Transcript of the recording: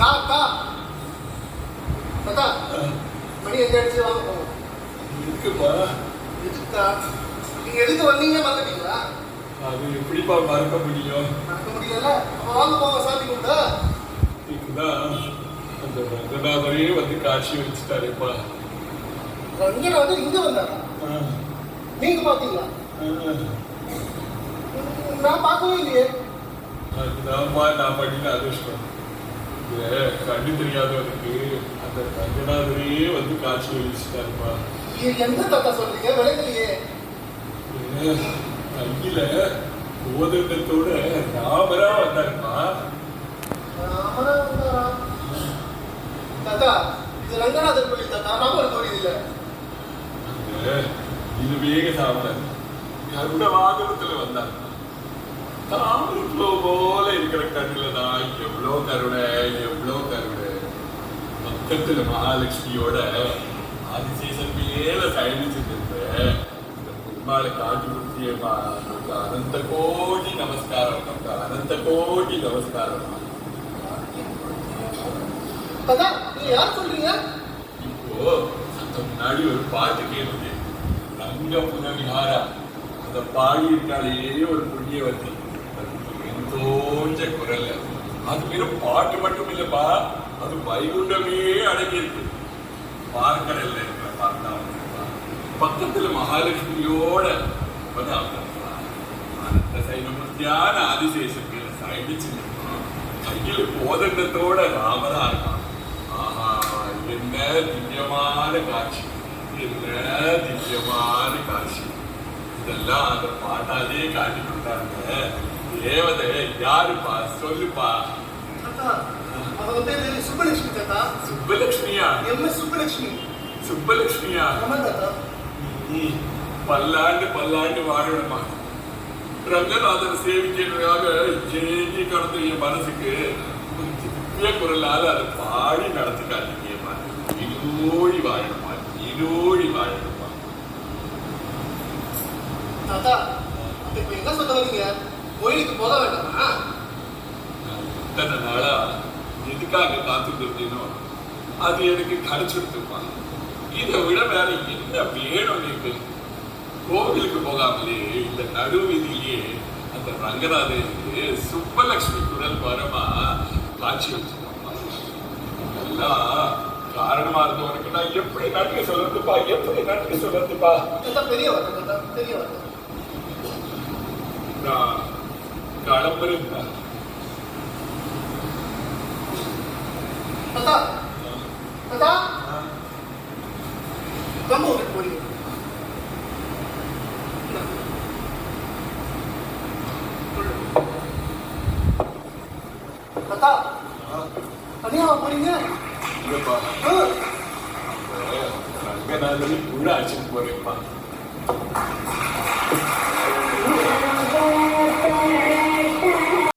அக்கா அக்கா மணி எந்த அடிச்சு வாங்க போவோம். இருக்குப்பா. எதுக்கா நீங்க எதுக்கு வந்தீங்க மறந்துட்டீங்களா? அது எப்படிப்பா மறக்க முடியும்? மறக்க முடியல. அப்ப வாங்க போங்க சாமி கும்பிட. இதுதான் அந்த ரங்கநாதரே வந்து காட்சி வச்சுட்டாருப்பா. ரங்கநாதர் இங்க வந்தாரா? நீங்க பாத்தீங்களா? நான் பார்க்கவே இல்லையே. அதுதான்ப்பா நான் பண்ணின அதிர்ஷ்டம். கண்ணு தெரியாதவனுக்கு அந்த ரங்கநாதரே வந்து காட்சி வச்சுட்டாருப்பா. எந்த தாத்தா சொல்றீங்க? விளங்கலையே. கையில கோதண்டத்தோட ராமரா வந்தாருப்பா. ராமரா வந்தாரா? தாத்தா இது ரங்கநாதர் கோயில் தாத்தா, ராமர் கோயில் இல்ல. இது வேக சாமன் கருட வாகனத்துல வந்தார். தாமரப்பூ போல இருக்கிற கண்ணுல தான் எவ்வளோ கருணை, எவ்வளோ கருணை. பக்கத்துல மகாலட்சுமியோட ஆதிசேஷன் மேல பயணிச்சுட்டு இருந்த இந்த பெருமாளை காட்சி கொடுத்தியம்மா. நமக்கு அனந்த கோடி நமஸ்காரம், நமக்கு அனந்த கோடி நமஸ்காரம். தாத்தா நீங்க யார் சொல்றீங்க? இப்போ முன்னாடி ஒரு பாட்டு கேட்டது, ரங்க புனவிஹாரா. அந்த பாடி இருக்காளே ஒரு புண்ணியவதி, தோஞ்ச குரல். அது வெறும் பாட்டு மட்டும் இல்லப்பா, அது வைகுண்டமே அடங்கி இருக்கு. பார்க்கடல்ல இருக்கிற பார்த்தா பக்கத்துல மகாலட்சுமியோட அந்த சைனமூர்த்தியான ஆதிசேஷன் மேல சைடிச்சு கையில கோதண்டத்தோட ராமரா இருக்கான். ஆஹா, என்ன திவ்யமான காட்சி, என்ன திவ்யமான காட்சி. இதெல்லாம் அந்த பாட்டாலே காட்டி கொடுத்தாங்க. தேவதை யாருப்பா சொல்லுப்பா? அவங்க பேரு சுப்பலட்சுமி தாத்தா. சுப்பலட்சுமியா? எம்.எஸ். சுப்பலட்சுமி. சுப்பலட்சுமியா? ஆமா தாத்தா. பல்லாண்டு பல்லாண்டு வாழணுமா. ரங்கநாதன் சேவிக்கிறதுக்காக ஜெயி கடந்த என் மனசுக்கு திவ்ய குரலால அதை பாடி நடத்தி காட்டிக்கேம்மா. நீடோடி வாழணுமா, நீடோடி வாழணுமா. தாத்தா இப்ப என்ன சொல்ல வரீங்க? கோயிலுக்கு போக வேண்டாமா? இத்தனை நாளா எதுக்காக காத்துட்டு இருந்தீனோ அது எனக்கு கிடைச்சிருக்குமா. இதை விட வேற என்ன வேணும்? நீங்க கோவிலுக்கு போகாமலே இந்த நடு வீதியிலேயே அந்த ரங்கநாதனுக்கு சுப்பலட்சுமி குரல் வரமா காட்சி வச்சிருக்கோம்மா. இதெல்லாம் காரணமா இருந்தவனுக்கு நான் எப்படி நன்றி சொல்றதுப்பா, எப்படி நன்றி சொல்றதுப்பா? பெரிய வார்த்தை தாத்தா, பெரிய வார்த்தை. நான் கிளம்புறேன் தாத்தா. தாத்தா நம்ம ஊருக்கு போறீங்க? தாத்தா தனியாவா போறீங்க? இல்லப்பா, ரங்கநாதனை உள்ள அழைச்சிட்டு போறேன்ப்பா.